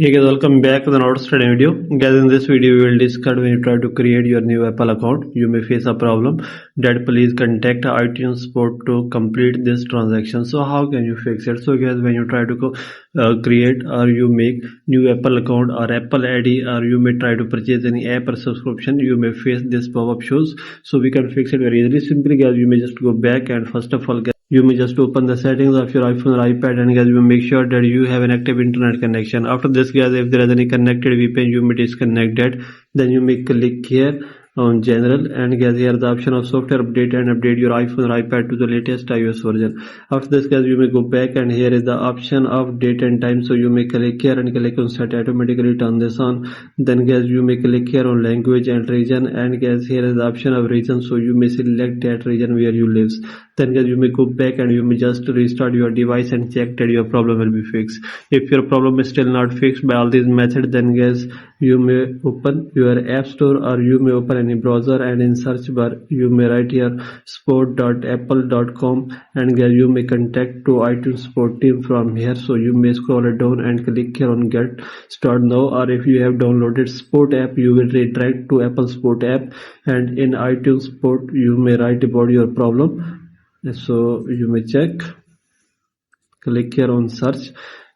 Hey guys, welcome back to the Node Study video. Guys, in this video we will discuss when you try to create your new Apple account, you may face a problem that please contact iTunes support to complete this transaction. So how can you fix it? So guys, when you try to create or you make new Apple account or Apple ID, or you may try to purchase any app or subscription, you may face this pop-up shows. So we can fix it very easily. Simply guys, you may just go back and first of all guys, you may just open the settings of your iPhone or iPad, and guys, you make sure that you have an active internet connection. After this guys, if there is any connected VPN, you may disconnect that. Then you may click here on general, and guys, here the option of software update and update your iPhone or iPad to the latest iOS version. After this guys, you may go back and here is the option of date and time, so you may click here and click on set automatically, turn this on. Then guys, you may click here on language and region, and guys, here is the option of region, so you may select that region where you live. Then guys, you may go back and you may just restart your device and check that your problem will be fixed. If your problem is still not fixed by all these methods, then guys, you may open your app store or you may open any browser, and in search bar you may write here support.apple.com, and guys, you may contact to iTunes support team from here. So you may scroll it down and click here on get start now, or if you have downloaded support app, you will redirect to Apple support app, and in iTunes support you may write about your problem. So you may check, click here on search,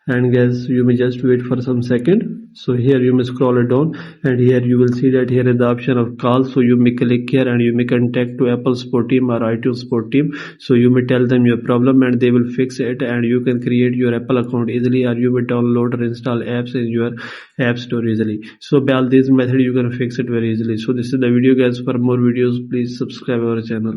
and guys, you may just wait for some second. So here you may scroll it down, and here you will see that here is the option of call, so you may click here and you may contact to Apple support team or iTunes support team. So you may tell them your problem and they will fix it, and you can create your Apple account easily, or you may download or install apps in your app store easily. So by all these methods you can fix it very easily. So this is the video guys. For more videos please subscribe our channel.